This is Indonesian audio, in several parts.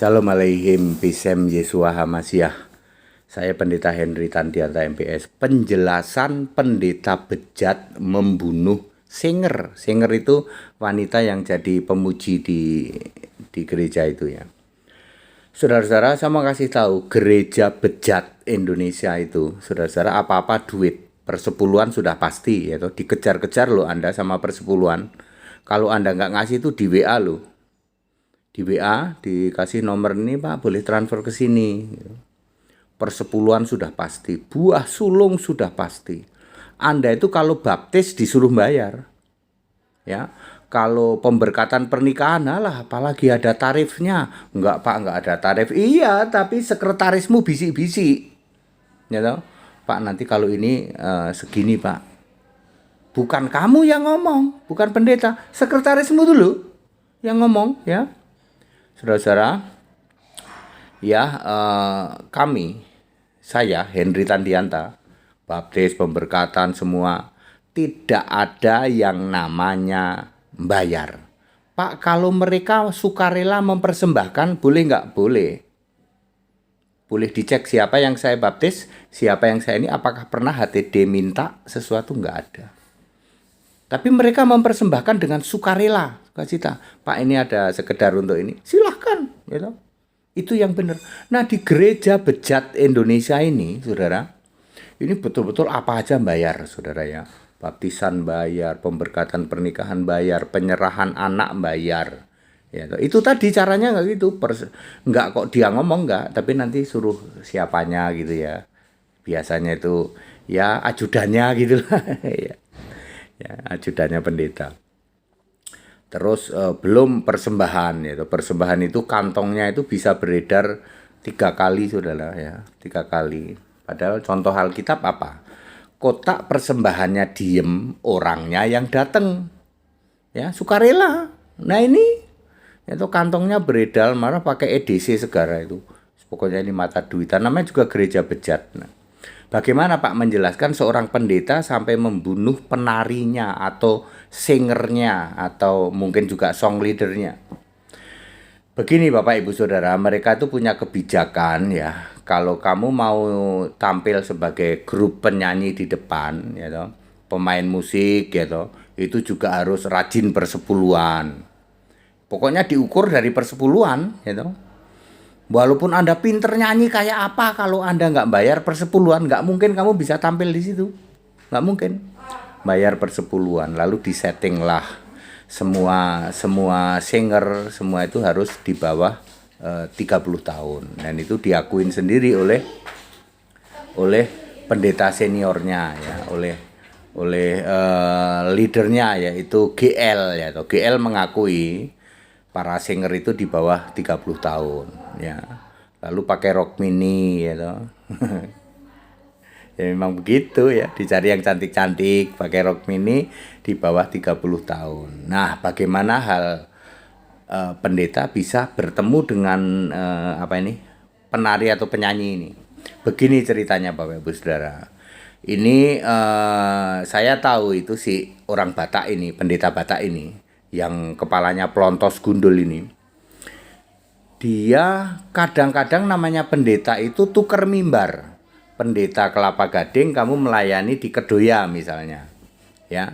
Shalom Aleihim Bisem Yesua Hamasyah. Saya Pendeta Henry Tandianta MPS. Penjelasan pendeta bejat membunuh singer. Singer itu wanita yang jadi pemuji di gereja itu ya. Saudara-saudara, saya mau kasih tahu gereja bejat Indonesia itu, saudara-saudara, apa-apa duit persepuluhan sudah pasti, yaitu dikejar-kejar loh Anda sama persepuluhan. Kalau Anda nggak ngasih itu di WA loh. Di WA dikasih nomor ini Pak, boleh transfer ke sini. Persepuluhan sudah pasti, buah sulung sudah pasti. Anda itu kalau baptis disuruh bayar. Ya, kalau pemberkatan pernikahan alah, apalagi ada tarifnya. Enggak Pak, enggak ada tarif. Iya, tapi sekretarismu bisik-bisik. Ya toh? Pak, nanti kalau ini segini Pak. Bukan kamu yang ngomong, bukan pendeta, sekretarismu dulu yang ngomong ya. Saudara-saudara, ya saya Henry Tandianta, baptis, pemberkatan semua, tidak ada yang namanya bayar. Pak, kalau mereka sukarela mempersembahkan, boleh nggak? Boleh. Boleh dicek siapa yang saya baptis, siapa yang saya ini, apakah pernah HTD minta sesuatu? Nggak ada. Tapi mereka mempersembahkan dengan sukarela. Sukacita. Pak, ini ada sekedar untuk ini. Silahkan. Gitu. Itu yang benar. Nah, di gereja bejat Indonesia ini, saudara, ini betul-betul apa aja bayar, saudara ya. Baptisan bayar, pemberkatan pernikahan bayar, penyerahan anak bayar. Ya, itu tadi caranya nggak gitu. Nggak kok dia ngomong nggak, tapi nanti suruh siapanya gitu ya. Biasanya itu ya ajudannya gitu lah. Ya, ajudannya pendeta. Terus belum persembahan, yaitu persembahan itu kantongnya itu bisa beredar 3 kali, saudara ya, 3 kali. Padahal contoh Alkitab apa? Kotak persembahannya diem, orangnya yang datang, ya sukarela. Nah ini, itu kantongnya beredar, malah pakai EDC segala itu. Pokoknya ini mata duitan, namanya juga gereja bejat. Nah, bagaimana Pak menjelaskan seorang pendeta sampai membunuh penarinya atau singernya atau mungkin juga song leadernya? Begini Bapak Ibu Saudara, mereka itu punya kebijakan ya. Kalau kamu mau tampil sebagai grup penyanyi di depan, ya toh, pemain musik, ya toh, itu juga harus rajin persepuluhan. Pokoknya diukur dari persepuluhan, ya toh. Walaupun Anda pinter nyanyi kayak apa, kalau Anda nggak bayar persepuluhan, nggak mungkin kamu bisa tampil di situ. Nggak mungkin. Bayar persepuluhan, lalu disetting lah. Semua singer, semua itu harus di bawah 30 tahun. Dan itu diakuin sendiri oleh pendeta seniornya, ya, oleh leadernya, yaitu GL, ya. GL mengakui para singer itu di bawah 30 tahun ya. Lalu pakai rok mini ya toh. Ya memang begitu ya, dicari yang cantik-cantik, pakai rok mini di bawah 30 tahun. Nah, bagaimana hal pendeta bisa bertemu dengan penari atau penyanyi ini? Begini ceritanya Bapak Ibu Saudara. Ini saya tahu itu si orang Batak ini, pendeta Batak ini, yang kepalanya pelontos gundul ini, dia kadang-kadang namanya pendeta itu tuker mimbar. Pendeta Kelapa Gading kamu melayani di Kedoya misalnya, ya.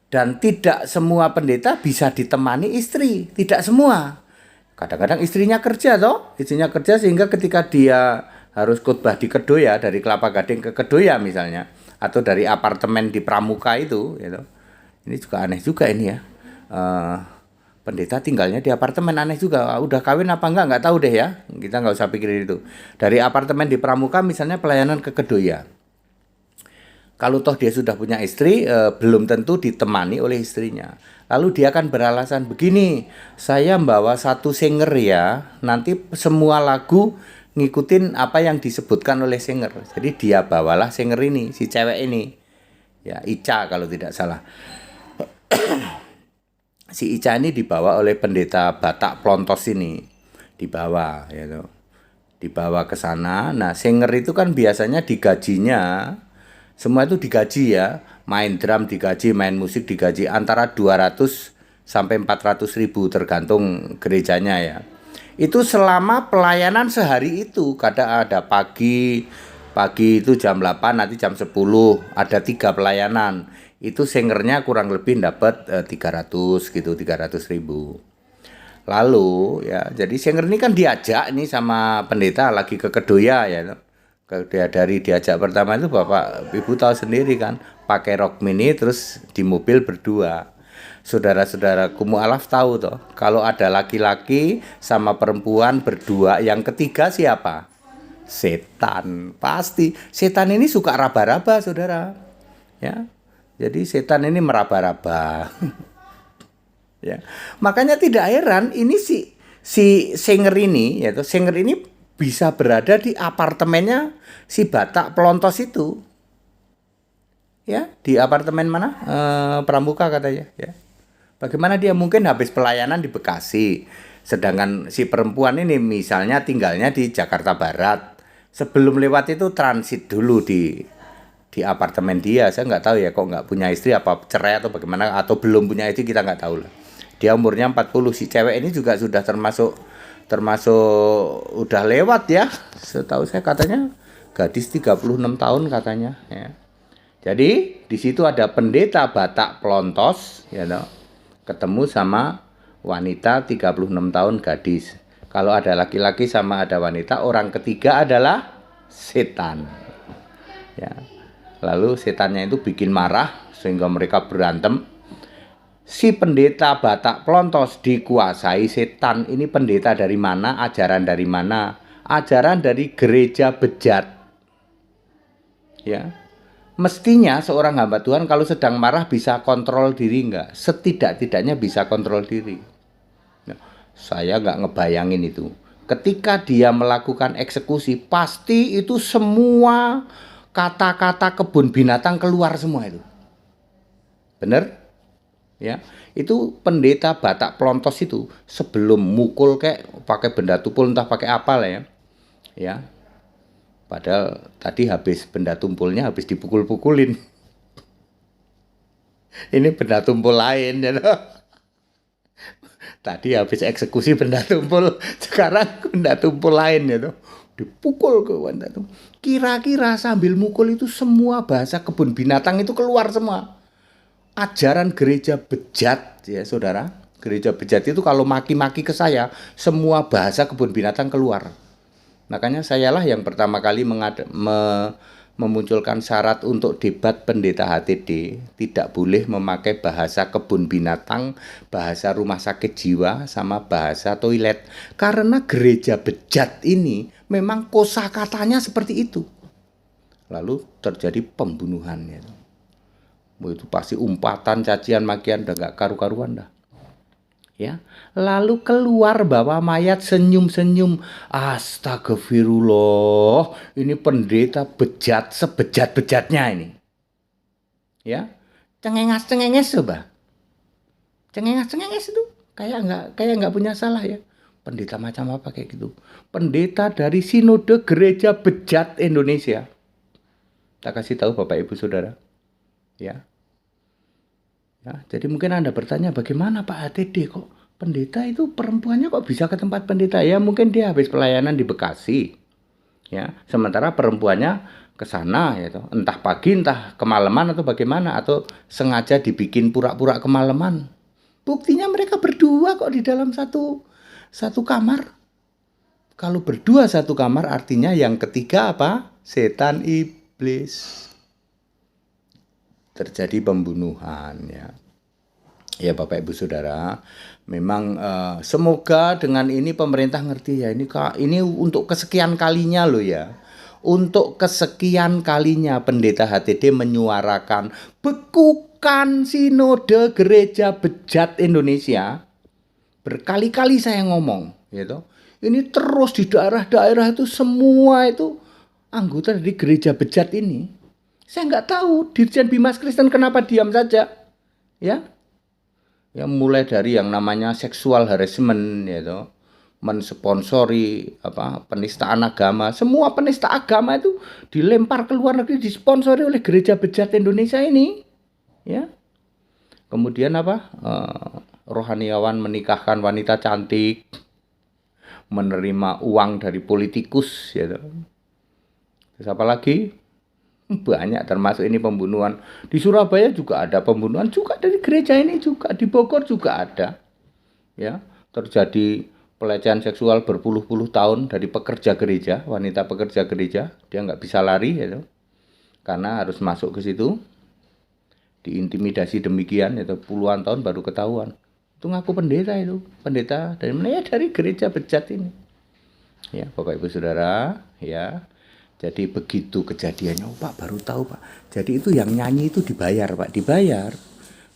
Dan tidak semua pendeta bisa ditemani istri, tidak semua. Kadang-kadang istrinya kerja sehingga ketika dia harus khotbah di Kedoya, dari Kelapa Gading ke Kedoya misalnya, atau dari apartemen di Pramuka itu, gitu. Ini juga aneh juga ini ya. Pendeta tinggalnya di apartemen, aneh juga. Udah kawin apa enggak tahu deh ya. Kita nggak usah pikirin itu. Dari apartemen di Pramuka misalnya pelayanan ke Kedoya. Kalau toh dia sudah punya istri, belum tentu ditemani oleh istrinya. Lalu dia akan beralasan begini, saya membawa satu singer ya, nanti semua lagu ngikutin apa yang disebutkan oleh singer. Jadi dia bawalah singer ini, si cewek ini. Ya, Ica kalau tidak salah. Si Ica ini dibawa oleh pendeta Batak Plontos ini, dibawa ke sana. Nah, singer itu kan biasanya digajinya, semua itu digaji ya, main drum digaji, main musik digaji antara 200 sampai 400 ribu tergantung gerejanya ya. Itu selama pelayanan sehari itu, kadang ada pagi itu jam 8, nanti jam 10, ada 3 pelayanan. Itu singernya kurang lebih dapat 300 gitu, 300.000. Lalu ya, jadi singer ini kan diajak nih sama pendeta lagi ke Kedoya ya. Dari diajak pertama itu Bapak Ibu tahu sendiri kan, pakai rok mini terus di mobil berdua. Saudara-saudaraku mualaf tahu toh, kalau ada laki-laki sama perempuan berdua, yang ketiga siapa? Setan. Pasti setan ini suka raba-raba, Saudara. Ya. Jadi setan ini meraba-raba. Ya. Makanya tidak heran ini si singer ini, yaitu singer ini bisa berada di apartemennya si Batak Pelontos itu. Ya, di apartemen mana? Pramuka katanya, ya. Bagaimana dia mungkin habis pelayanan di Bekasi, sedangkan si perempuan ini misalnya tinggalnya di Jakarta Barat. Sebelum lewat itu transit dulu di apartemen dia. Saya nggak tahu ya, kok nggak punya istri, apa cerai atau bagaimana, atau belum punya istri, kita nggak tahu lah. Dia umurnya 40, si cewek ini juga sudah termasuk udah lewat ya. Setahu saya katanya gadis 36 tahun katanya ya. Jadi di situ ada pendeta Batak Pelontos ya toh, ketemu sama wanita 36 tahun gadis. Kalau ada laki-laki sama ada wanita, orang ketiga adalah setan. Ya. Lalu setannya itu bikin marah sehingga mereka berantem. Si pendeta Batak Pelontos dikuasai setan. Ini pendeta dari mana? Ajaran dari mana? Ajaran dari gereja bejat. Ya. Mestinya seorang hamba Tuhan kalau sedang marah bisa kontrol diri enggak? Setidak-tidaknya bisa kontrol diri. Nah, saya enggak ngebayangin itu. Ketika dia melakukan eksekusi, pasti itu semua kata-kata kebun binatang keluar semua itu. Bener? Ya, itu pendeta Batak Pelontos itu sebelum mukul kayak pakai benda tumpul entah pakai apa lah ya. Ya. Padahal tadi habis benda tumpulnya habis dipukul-pukulin. Ini benda tumpul lain ya. Tadi habis eksekusi benda tumpul, sekarang benda tumpul lain ya tuh. Dipukul ke benda tumpul. Kira-kira sambil mukul itu semua bahasa kebun binatang itu keluar semua. Ajaran gereja bejat ya Saudara. Gereja bejat itu kalau maki-maki ke saya, semua bahasa kebun binatang keluar. Makanya sayalah yang pertama kali memunculkan syarat untuk debat pendeta HTD, tidak boleh memakai bahasa kebun binatang, bahasa rumah sakit jiwa, sama bahasa toilet. Karena gereja bejat ini memang kosakatanya seperti itu. Lalu terjadi pembunuhannya. Itu pasti umpatan, cacian, makian, udah gak karu-karuan dah. Ya, lalu keluar bawa mayat senyum-senyum. Astagfirullah, ini pendeta bejat sebejat-bejatnya ini. Ya, cengenges-cengenges coba. Cengenges-cengenges itu kayak nggak punya salah ya. Pendeta macam apa kayak gitu? Pendeta dari Sinode Gereja Bejat Indonesia. Tak kasih tahu Bapak Ibu Saudara. Ya. Ya, jadi mungkin Anda bertanya bagaimana Pak HTD kok pendeta itu perempuannya kok bisa ke tempat pendeta? Ya mungkin dia habis pelayanan di Bekasi. Ya, sementara perempuannya ke sana ya toh. Entah pagi entah kemalaman atau bagaimana, atau sengaja dibikin pura-pura kemalaman. Buktinya mereka berdua kok di dalam satu kamar. Kalau berdua satu kamar artinya yang ketiga apa? Setan iblis. Terjadi pembunuhan ya. Ya Bapak Ibu Saudara, memang semoga dengan ini pemerintah ngerti ya, ini untuk kesekian kalinya loh ya. Untuk kesekian kalinya pendeta HTD menyuarakan bekukan Sinode Gereja Bejat Indonesia. Berkali-kali saya ngomong gitu. Ini terus di daerah-daerah itu semua itu anggota dari gereja bejat ini. Saya nggak tahu Dirjen Bimas Kristen kenapa diam saja, ya. Ya mulai dari yang namanya seksual harassment, ya toh, mensponsori penistaan agama. Semua penista agama itu dilempar ke luar negeri, disponsori oleh Gereja Bejat Indonesia ini, ya. Kemudian rohaniawan menikahkan wanita cantik, menerima uang dari politikus ya toh. Terus apa lagi? Banyak, termasuk ini pembunuhan. Di Surabaya juga ada pembunuhan juga dari gereja ini juga, di Bogor juga ada. Ya, terjadi pelecehan seksual berpuluh-puluh tahun dari pekerja gereja, wanita pekerja gereja, dia nggak bisa lari ya, karena harus masuk ke situ, diintimidasi demikian, itu puluhan tahun baru ketahuan. Itu ngaku pendeta itu, pendeta dari mana ya, dari gereja bejat ini. Ya, Bapak Ibu Saudara, ya. Jadi begitu kejadiannya, oh, Pak baru tahu Pak. Jadi itu yang nyanyi itu dibayar Pak, dibayar.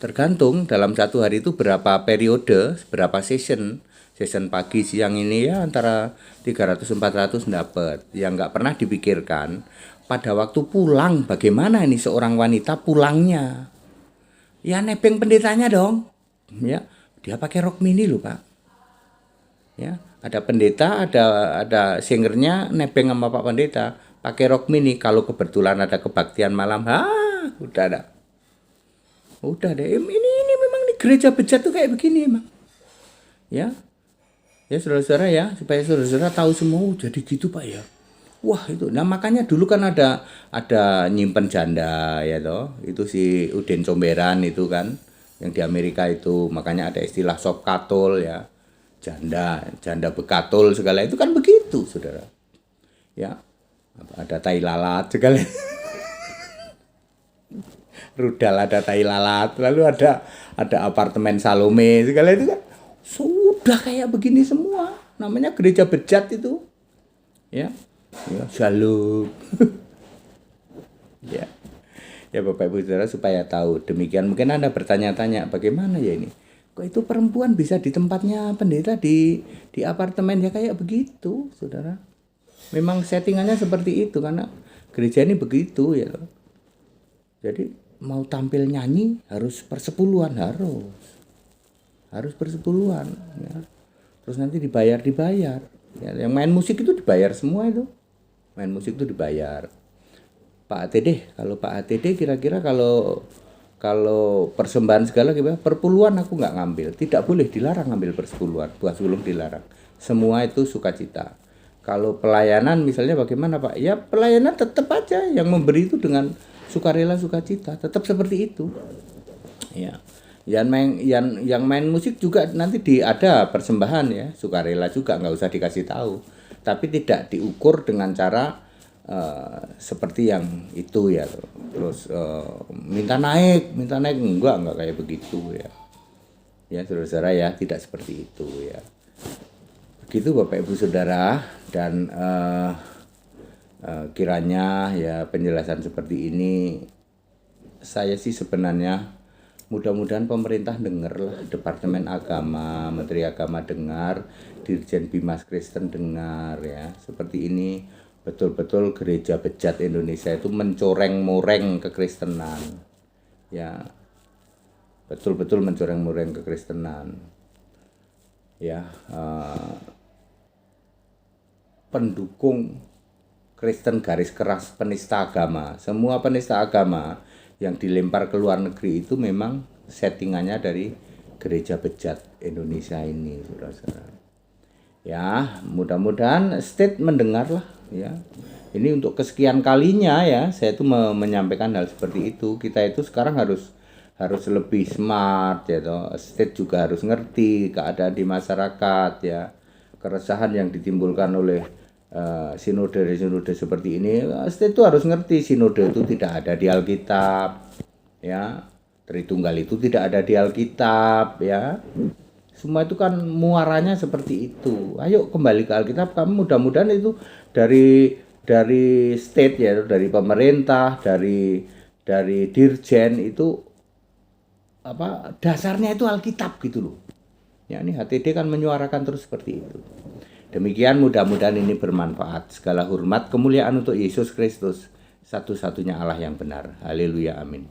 Tergantung dalam satu hari itu berapa periode, berapa session. Session pagi siang ini ya antara 300-400 dapat. Yang nggak pernah dipikirkan pada waktu pulang bagaimana ini seorang wanita pulangnya. Ya nebeng pendetanya dong. Ya, dia pakai rok mini loh Pak. Ya, ada pendeta, ada singernya nebeng sama Pak Pendeta pakai rok mini. Kalau kebetulan ada kebaktian malam, udah deh. Ini memang nih gereja bejat tuh kayak begini emang. Ya, ya saudara-saudara ya, supaya saudara-saudara tahu semua. Jadi gitu Pak ya. Wah itu, nah makanya dulu kan ada nyimpen janda ya toh. Itu si Udin Comberan itu kan, yang di Amerika itu, makanya ada istilah sop katul ya. Janda bekatul segala itu kan begitu saudara ya, ada tai lalat segala rudal, ada tai lalat, lalu ada apartemen Salome segala itu kan sudah kayak begini semua, namanya gereja bejat itu ya, ya shalom. Ya Bapak Ibu Saudara, supaya tahu demikian. Mungkin Anda bertanya-tanya bagaimana ya ini, kok itu perempuan bisa di tempatnya pendeta di apartemen ya, kayak begitu saudara. Memang settingannya seperti itu karena gereja ini begitu ya loh. Jadi mau tampil nyanyi harus persepuluhan, harus persepuluhan ya. Terus nanti dibayar ya. Yang main musik itu dibayar semua itu, main musik itu dibayar. Pak ATD, kalau Pak ATD kira-kira kalau persembahan segala gimana? Perpuluhan aku nggak ngambil, tidak boleh, dilarang ngambil persepuluhan, buat sulung dilarang. Semua itu sukacita. Kalau pelayanan misalnya bagaimana Pak? Ya pelayanan tetap aja yang memberi itu dengan sukarela sukacita, tetap seperti itu. Ya, yang main musik juga nanti ada persembahan ya, sukarela juga, nggak usah dikasih tahu. Tapi tidak diukur dengan cara seperti yang itu ya, terus minta naik enggak kayak begitu ya saudara-saudara ya, tidak seperti itu ya. Begitu Bapak Ibu Saudara, dan kiranya ya penjelasan seperti ini, saya sih sebenarnya mudah-mudahan pemerintah dengar lah, Departemen Agama, Menteri Agama dengar, Dirjen Bimas Kristen dengar ya, seperti ini. Betul-betul gereja bejat Indonesia itu mencoreng-moreng kekristenan ya, betul-betul mencoreng-moreng kekristenan ya. Pendukung Kristen garis keras penista agama, semua penista agama yang dilempar ke luar negeri itu memang settingannya dari gereja bejat Indonesia ini saudara-saudara ya. Mudah-mudahan state mendengar lah ya. Ini untuk kesekian kalinya ya saya itu menyampaikan hal seperti itu. Kita itu sekarang harus lebih smart ya toh. State juga harus ngerti keadaan di masyarakat ya, keresahan yang ditimbulkan oleh sinode seperti ini. State itu harus ngerti sinode itu tidak ada di Alkitab ya, Tritunggal itu tidak ada di Alkitab ya. Semua itu kan muaranya seperti itu. Ayo kembali ke Alkitab. Kamu mudah-mudahan itu dari state ya, dari pemerintah, dari dirjen itu apa dasarnya itu Alkitab gitu loh. Ya ini HTD kan menyuarakan terus seperti itu. Demikian, mudah-mudahan ini bermanfaat. Segala hormat kemuliaan untuk Yesus Kristus, satu-satunya Allah yang benar. Haleluya, amin.